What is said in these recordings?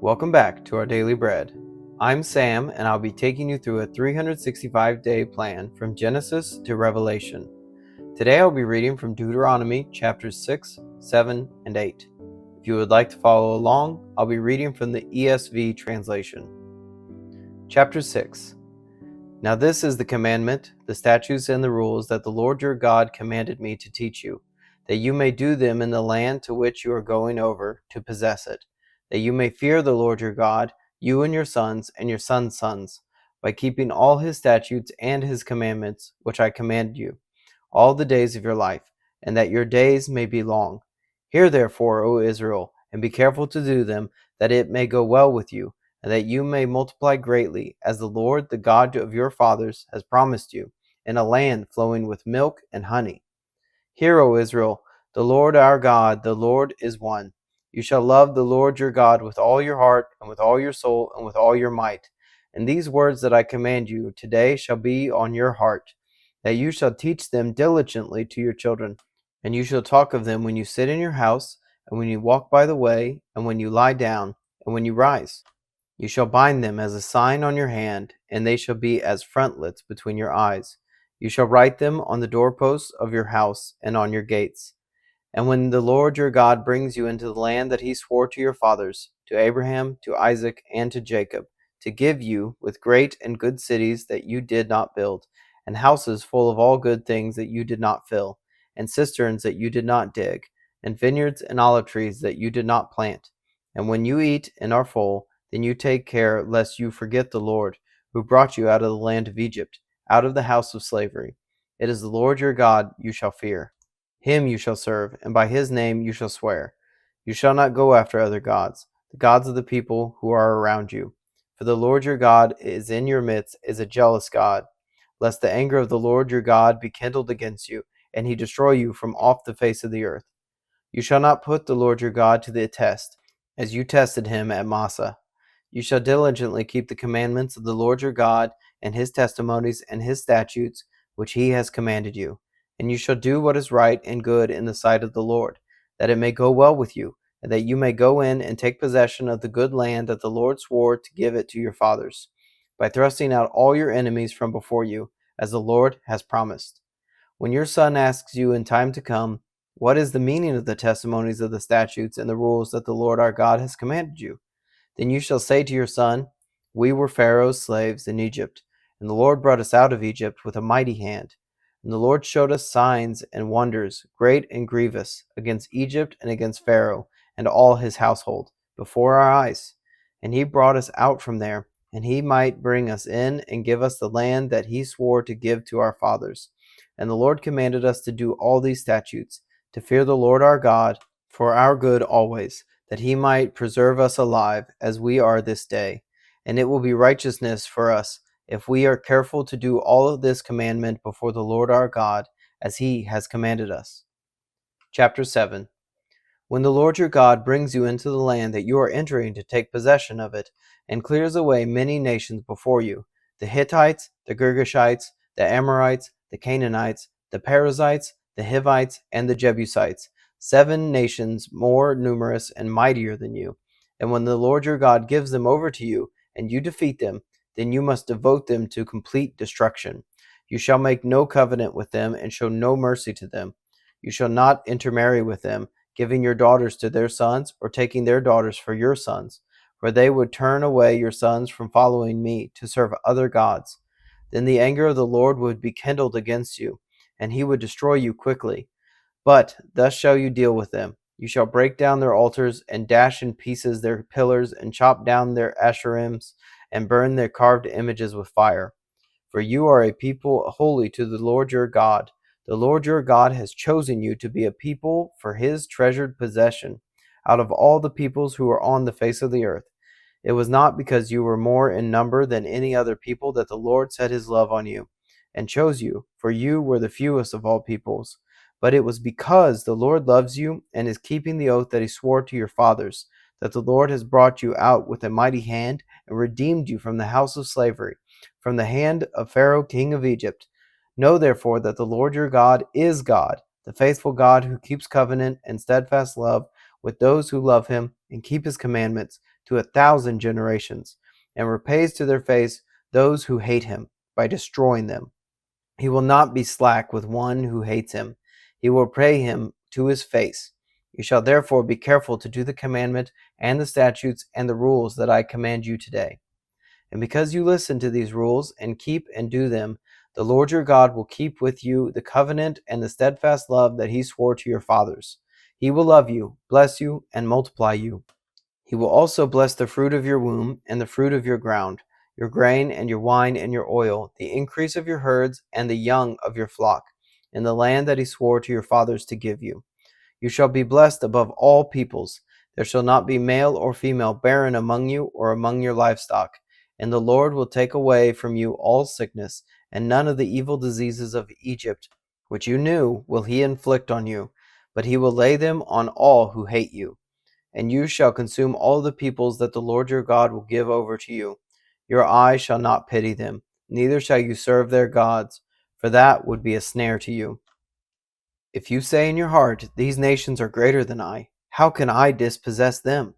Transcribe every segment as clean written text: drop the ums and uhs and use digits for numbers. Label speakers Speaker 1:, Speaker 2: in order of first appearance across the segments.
Speaker 1: Welcome back to our Daily Bread. I'm Sam, and I'll be taking you through a 365-day plan from Genesis to Revelation. Today I'll be reading from Deuteronomy chapters 6, 7, and 8. If you would like to follow along, I'll be reading from the ESV translation. Chapter 6. Now this is the commandment, the statutes, and the rules that the Lord your God commanded me to teach you, that you may do them in the land to which you are going over to possess it, that you may fear the Lord your God, you and your sons and your sons' sons, by keeping all his statutes and his commandments, which I command you, all the days of your life, and that your days may be long. Hear therefore, O Israel, and be careful to do them, that it may go well with you, and that you may multiply greatly, as the Lord, the God of your fathers, has promised you, in a land flowing with milk and honey. Hear, O Israel, the Lord our God, the Lord is one. You shall love the Lord your God with all your heart, and with all your soul, and with all your might. And these words that I command you today shall be on your heart, that you shall teach them diligently to your children, and you shall talk of them when you sit in your house, and when you walk by the way, and when you lie down, and when you rise. You shall bind them as a sign on your hand, and they shall be as frontlets between your eyes. You shall write them on the doorposts of your house and on your gates. And when the Lord your God brings you into the land that he swore to your fathers, to Abraham, to Isaac, and to Jacob, to give you, with great and good cities that you did not build, and houses full of all good things that you did not fill, and cisterns that you did not dig, and vineyards and olive trees that you did not plant. And when you eat and are full, then you take care lest you forget the Lord, who brought you out of the land of Egypt, out of the house of slavery. It is the Lord your God you shall fear. Him you shall serve, and by his name you shall swear. You shall not go after other gods, the gods of the people who are around you. For the Lord your God is in your midst, is a jealous God, lest the anger of the Lord your God be kindled against you, and he destroy you from off the face of the earth. You shall not put the Lord your God to the test, as you tested him at Massah. You shall diligently keep the commandments of the Lord your God, and his testimonies and his statutes, which he has commanded you. And you shall do what is right and good in the sight of the Lord, that it may go well with you, and that you may go in and take possession of the good land that the Lord swore to give it to your fathers, by thrusting out all your enemies from before you, as the Lord has promised. When your son asks you in time to come, what is the meaning of the testimonies of the statutes and the rules that the Lord our God has commanded you? Then you shall say to your son, we were Pharaoh's slaves in Egypt, and the Lord brought us out of Egypt with a mighty hand. And the Lord showed us signs and wonders, great and grievous, against Egypt and against Pharaoh and all his household, before our eyes. And he brought us out from there, and he might bring us in and give us the land that he swore to give to our fathers. And the Lord commanded us to do all these statutes, to fear the Lord our God for our good always, that he might preserve us alive as we are this day. And it will be righteousness for us if we are careful to do all of this commandment before the Lord our God, as he has commanded us. Chapter 7. When the Lord your God brings you into the land that you are entering to take possession of it, and clears away many nations before you, the Hittites, the Girgashites, the Amorites, the Canaanites, the Perizzites, the Hivites, and the Jebusites, 7 nations more numerous and mightier than you. And when the Lord your God gives them over to you, and you defeat them, then you must devote them to complete destruction. You shall make no covenant with them, and show no mercy to them. You shall not intermarry with them, giving your daughters to their sons, or taking their daughters for your sons, for they would turn away your sons from following me to serve other gods. Then the anger of the Lord would be kindled against you, and he would destroy you quickly. But thus shall you deal with them. You shall break down their altars, and dash in pieces their pillars, and chop down their Asherims, and burn their carved images with fire. For you are a people holy to the Lord your God. The Lord your God has chosen you to be a people for his treasured possession, out of all the peoples who are on the face of the earth. It was not because you were more in number than any other people that the Lord set his love on you, and chose you, for you were the fewest of all peoples. But it was because the Lord loves you, and is keeping the oath that he swore to your fathers, that the Lord has brought you out with a mighty hand, and redeemed you from the house of slavery, from the hand of Pharaoh king of Egypt. Know therefore that the Lord your God is God, the faithful God who keeps covenant and steadfast love with those who love him and keep his commandments, to 1,000 generations, and repays to their face those who hate him by destroying them. He will not be slack with one who hates him. He will pay him to his face. You shall therefore be careful to do the commandment and the statutes and the rules that I command you today. And because you listen to these rules and keep and do them, the Lord your God will keep with you the covenant and the steadfast love that he swore to your fathers. He will love you, bless you, and multiply you. He will also bless the fruit of your womb and the fruit of your ground, your grain and your wine and your oil, the increase of your herds and the young of your flock, in the land that he swore to your fathers to give you. You shall be blessed above all peoples. There shall not be male or female barren among you or among your livestock. And the Lord will take away from you all sickness, and none of the evil diseases of Egypt, which you knew, will he inflict on you, but he will lay them on all who hate you. And you shall consume all the peoples that the Lord your God will give over to you. Your eye shall not pity them, neither shall you serve their gods, for that would be a snare to you. If you say in your heart, these nations are greater than I, how can I dispossess them?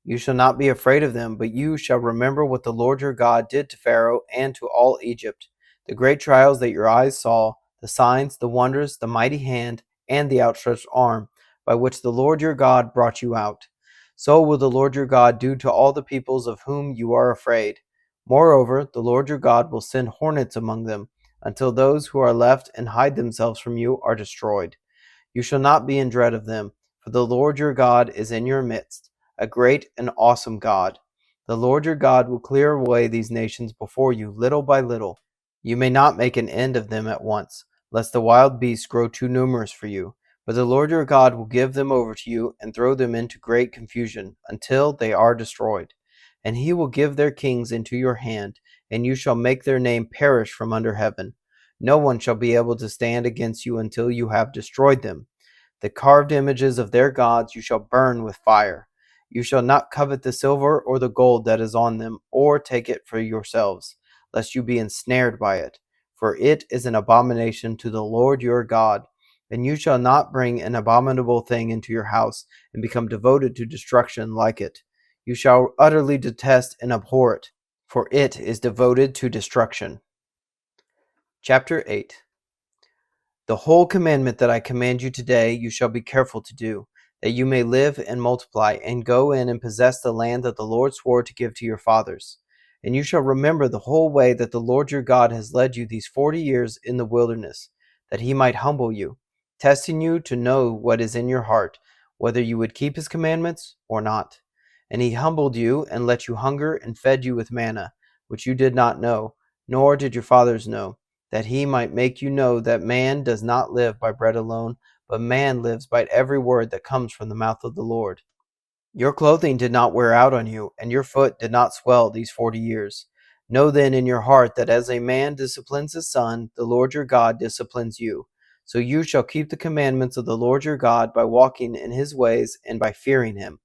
Speaker 1: You shall not be afraid of them, but you shall remember what the Lord your God did to Pharaoh and to all Egypt, the great trials that your eyes saw, the signs, the wonders, the mighty hand, and the outstretched arm, by which the Lord your God brought you out. So will the Lord your God do to all the peoples of whom you are afraid. Moreover, the Lord your God will send hornets among them, until those who are left and hide themselves from you are destroyed. You shall not be in dread of them, for the Lord your God is in your midst, a great and awesome God. The Lord your God will clear away these nations before you little by little. You may not make an end of them at once, lest the wild beasts grow too numerous for you. But the Lord your God will give them over to you and throw them into great confusion until they are destroyed. And he will give their kings into your hand, and you shall make their name perish from under heaven. No one shall be able to stand against you until you have destroyed them. The carved images of their gods you shall burn with fire. You shall not covet the silver or the gold that is on them, or take it for yourselves, lest you be ensnared by it. For it is an abomination to the Lord your God. And you shall not bring an abominable thing into your house, and become devoted to destruction like it. You shall utterly detest and abhor it, for it is devoted to destruction. Chapter 8. The whole commandment that I command you today you shall be careful to do, that you may live and multiply, and go in and possess the land that the Lord swore to give to your fathers. And you shall remember the whole way that the Lord your God has led you these 40 years in the wilderness, that he might humble you, testing you to know what is in your heart, whether you would keep his commandments or not. And he humbled you and let you hunger and fed you with manna, which you did not know, nor did your fathers know, that he might make you know that man does not live by bread alone, but man lives by every word that comes from the mouth of the Lord. Your clothing did not wear out on you, and your foot did not swell these 40 years. Know then in your heart that as a man disciplines his son, the Lord your God disciplines you. So you shall keep the commandments of the Lord your God by walking in his ways and by fearing him.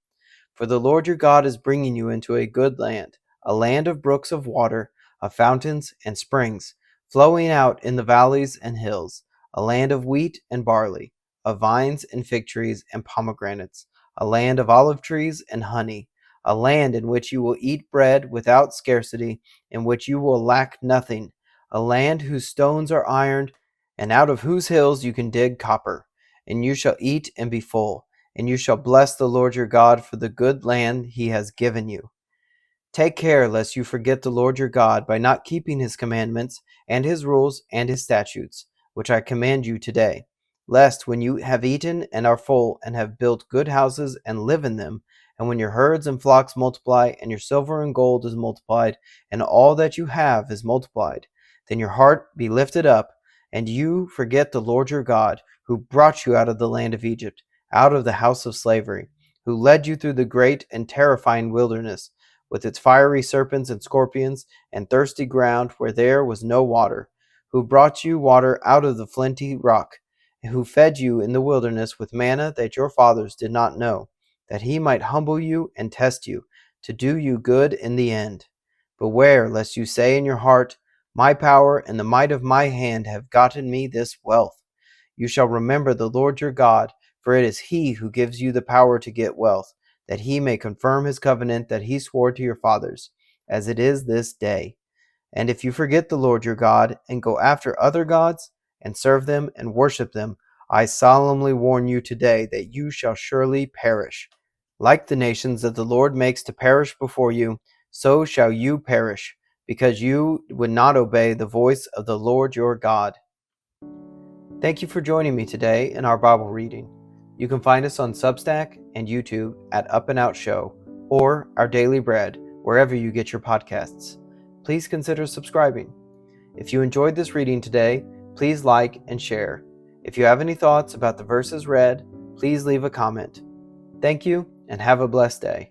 Speaker 1: For the Lord your God is bringing you into a good land, a land of brooks of water, of fountains and springs, flowing out in the valleys and hills, a land of wheat and barley, of vines and fig trees and pomegranates, a land of olive trees and honey, a land in which you will eat bread without scarcity, in which you will lack nothing, a land whose stones are iron, and out of whose hills you can dig copper. And you shall eat and be full, and you shall bless the Lord your God for the good land he has given you. Take care lest you forget the Lord your God by not keeping his commandments and his rules and his statutes, which I command you today, lest when you have eaten and are full and have built good houses and live in them, and when your herds and flocks multiply and your silver and gold is multiplied and all that you have is multiplied, then your heart be lifted up and you forget the Lord your God, who brought you out of the land of Egypt, out of the house of slavery, who led you through the great and terrifying wilderness, with its fiery serpents and scorpions, and thirsty ground where there was no water, who brought you water out of the flinty rock, and who fed you in the wilderness with manna that your fathers did not know, that he might humble you and test you, to do you good in the end. Beware lest you say in your heart, my power and the might of my hand have gotten me this wealth. You shall remember the Lord your God, for it is he who gives you the power to get wealth, that he may confirm his covenant that he swore to your fathers, as it is this day. And if you forget the Lord your God, and go after other gods, and serve them and worship them, I solemnly warn you today that you shall surely perish. Like the nations that the Lord makes to perish before you, so shall you perish, because you would not obey the voice of the Lord your God. Thank you for joining me today in our Bible reading. You can find us on Substack and YouTube at Up+Out Show, or Our Daily Bread, wherever you get your podcasts. Please consider subscribing. If you enjoyed this reading today, please like and share. If you have any thoughts about the verses read, please leave a comment. Thank you, and have a blessed day.